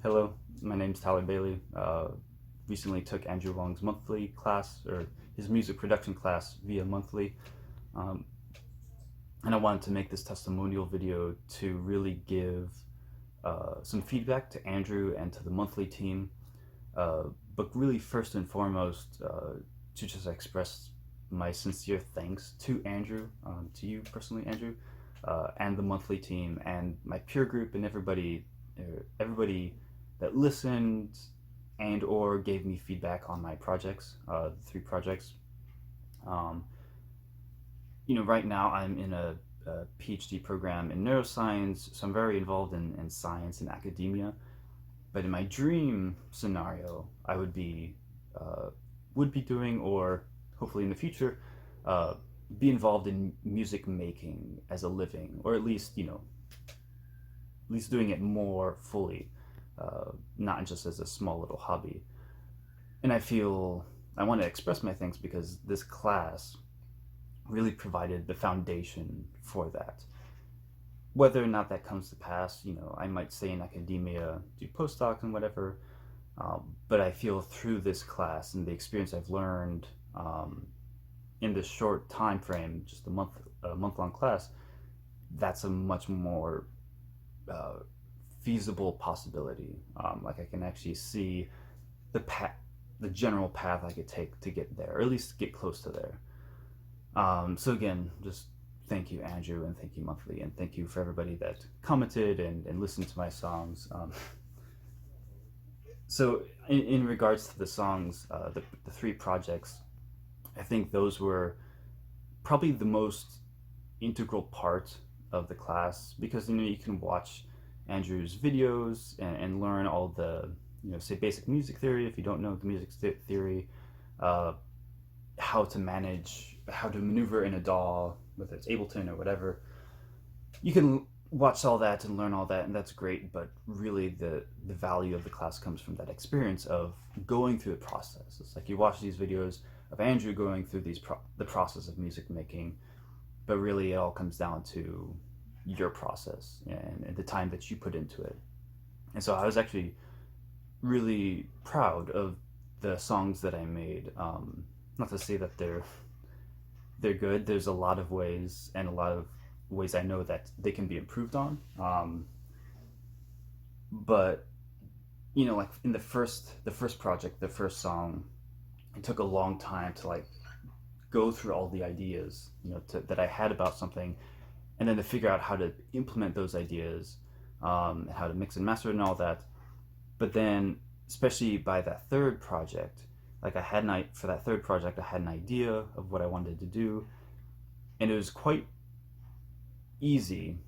Hello, my name's Tyler Bailey. Recently took Andrew Huang's monthly class, or his music production class via monthly. Um, and I wanted to make this testimonial video to really give some feedback to Andrew and to the monthly team. Uh, but really, first and foremost, to just express my sincere thanks to Andrew, to you personally, Andrew, and the monthly team, and my peer group, and everybody that listened and or gave me feedback on my projects, the three projects. Um, right now I'm in a PhD program in neuroscience, so I'm very involved in science and academia. But in my dream scenario, I would be doing, or hopefully in the future, uh, be involved in music making as a living, or at least doing it more fully, not just as a small little hobby. And I want to express my thanks because this class really provided the foundation for that. Whether or not that comes to pass, I might stay in academia, do postdocs and whatever. But I feel through this class and the experience I've learned in this short time frame, just a month long class, that's a much more uh, feasible possibility. Like I can actually see the path, the general path I could take to get there, or at least get close to there. So again, just thank you, Andrew, and thank you, Monthly, and thank you for everybody that commented and listened to my songs. So in regards to the songs, the three projects, I think those were probably the most integral part of the class because you can watch Andrew's videos and learn all the say basic music theory if you don't know the music theory, uh, how to maneuver in a DAW, whether it's Ableton or whatever. You can watch all that and learn all that, and that's great. But really, the value of the class comes from that experience of going through the process. It's like you watch these videos of Andrew going through the process of music making, but really it all comes down to your process and the time that you put into it. And so I was actually really proud of the songs that I made. Not to say that they're good. There's a lot of ways and a lot of ways I know that they can be improved on. But like in the first project, the first song, it took a long time to like go through all the ideas that I had about something, and then to figure out how to implement those ideas, and how to mix and master and all that. But then, especially by that third project, like for that third project, I had an idea of what I wanted to do, and it was quite easy,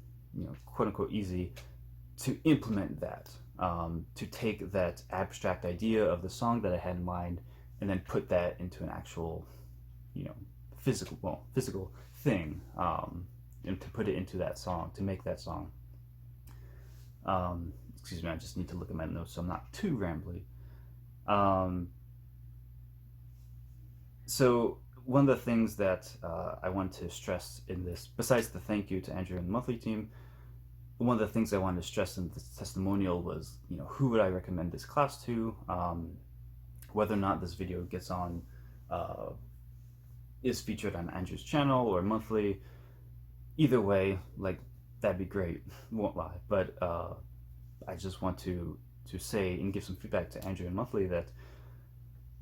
quote unquote easy, to implement that, to take that abstract idea of the song that I had in mind, and then put that into an actual, you know, physical thing, and to put it into that song, to make that song. Excuse me, I just need to look at my notes so I'm not too rambly. So one of the things that I want to stress in this, besides the thank you to Andrew and the monthly team, one of the things I wanted to stress in this testimonial was, who would I recommend this class to? Whether or not this video gets on, is featured on Andrew's channel or monthly, either way, like that'd be great. Won't lie, but I just want to say and give some feedback to Andrew and monthly that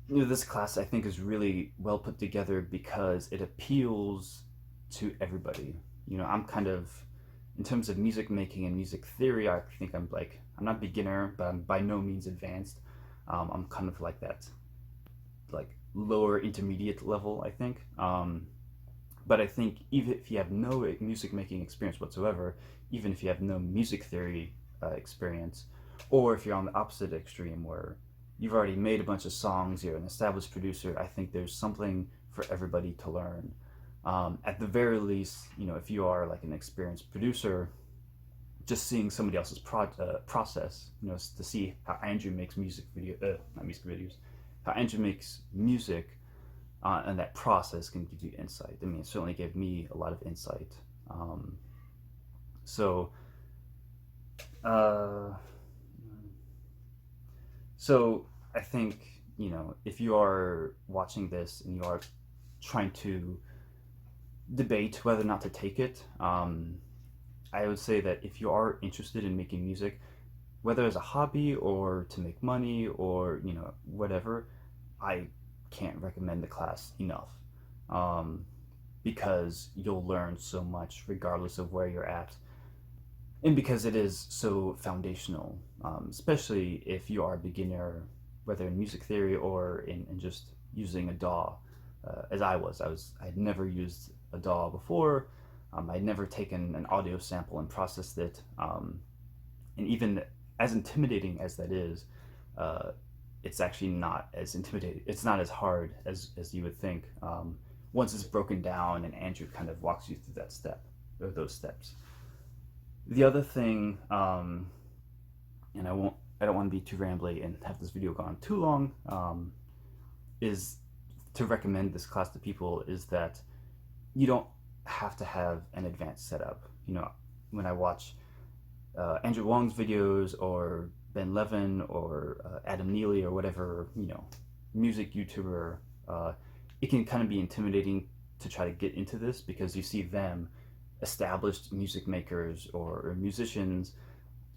this class I think is really well put together because it appeals to everybody. I'm kind of, in terms of music making and music theory, I think I'm not beginner, but I'm by no means advanced. I'm kind of like that, like lower intermediate level, I think. But I think even if you have no music making experience whatsoever, even if you have no music theory experience, or if you're on the opposite extreme where you've already made a bunch of songs, you're an established producer, I think there's something for everybody to learn. At the very least, if you are like an experienced producer, just seeing somebody else's process, to see how Andrew makes not music videos, how Andrew makes music, and that process can give you insight. I mean, it certainly gave me a lot of insight. So, uh, So I think, if you are watching this and you are trying to debate whether or not to take it, I would say that if you are interested in making music, whether as a hobby or to make money or whatever, I can't recommend the class enough, um, because you'll learn so much regardless of where you're at, and because it is so foundational, especially if you are a beginner, whether in music theory or in just using a DAW, as I had never used a DAW before. I'd never taken an audio sample and processed it, and even as intimidating as that is, uh, it's actually not as intimidating. It's not as hard as you would think, once it's broken down and Andrew kind of walks you through that step or those steps. The other thing, and I don't want to be too rambly and have this video go on too long, is to recommend this class to people is that you don't have to have an advanced setup. When I watch Andrew Huang's videos or Ben Levin or Adam Neely or whatever, music YouTuber, it can kind of be intimidating to try to get into this because you see them, established music makers or musicians,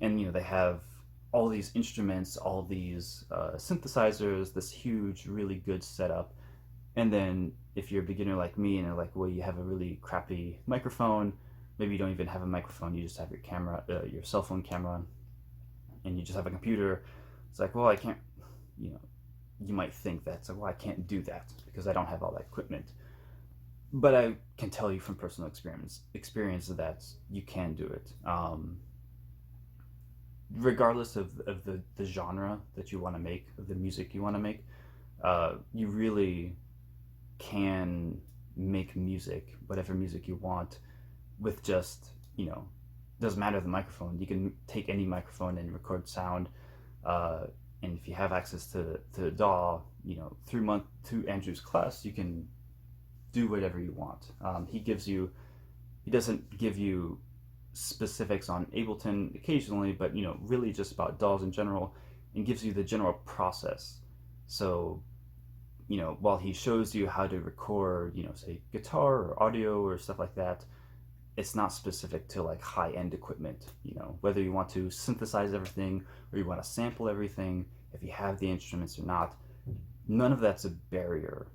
and they have all these instruments, all these synthesizers, this huge, really good setup. And then if you're a beginner like me and like, well, you have a really crappy microphone, maybe you don't even have a microphone, you just have your camera, your cell phone camera, and you just have a computer. It's like, well, I can't, you might think that's like, well, I can't do that because I don't have all that equipment. But I can tell you from personal experience that you can do it. Regardless of the genre that you want to make, of the music you want to make, you really can make music, whatever music you want, with just, doesn't matter the microphone. You can take any microphone and record sound. And if you have access to DAW, through Andrew's class, you can do whatever you want. He doesn't give you specifics on Ableton occasionally, but really just about DAWs in general, and gives you the general process. So while he shows you how to record, say guitar or audio or stuff like that, it's not specific to like high-end equipment. Whether you want to synthesize everything or you want to sample everything, if you have the instruments or not, none of that's a barrier.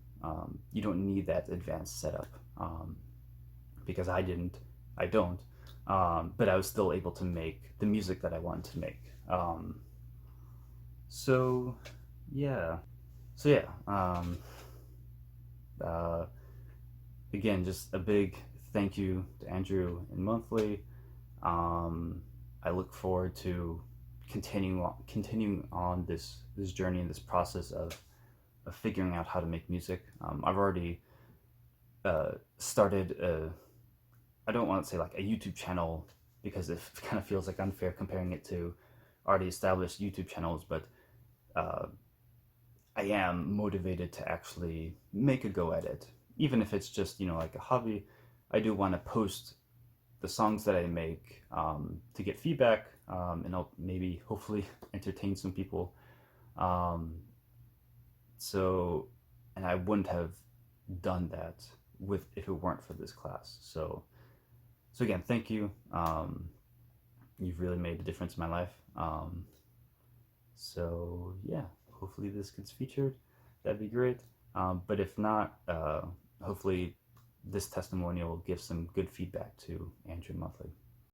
You don't need that advanced setup, because I don't, but I was still able to make the music that I wanted to make. So yeah, so yeah, again, just a big thank you to Andrew and Monthly. I look forward to continuing on this journey and this process of figuring out how to make music. I've already started I don't want to say like a YouTube channel because it kind of feels like unfair comparing it to already established YouTube channels, but I am motivated to actually make a go at it, even if it's just like a hobby. I do want to post the songs that I make, to get feedback, and I'll maybe hopefully entertain some people. Um, so, and I wouldn't have done that if it weren't for this class. So again, thank you. You've really made a difference in my life. So yeah, hopefully this gets featured. That'd be great. But if not, hopefully this testimonial will give some good feedback to Andrew Monthly.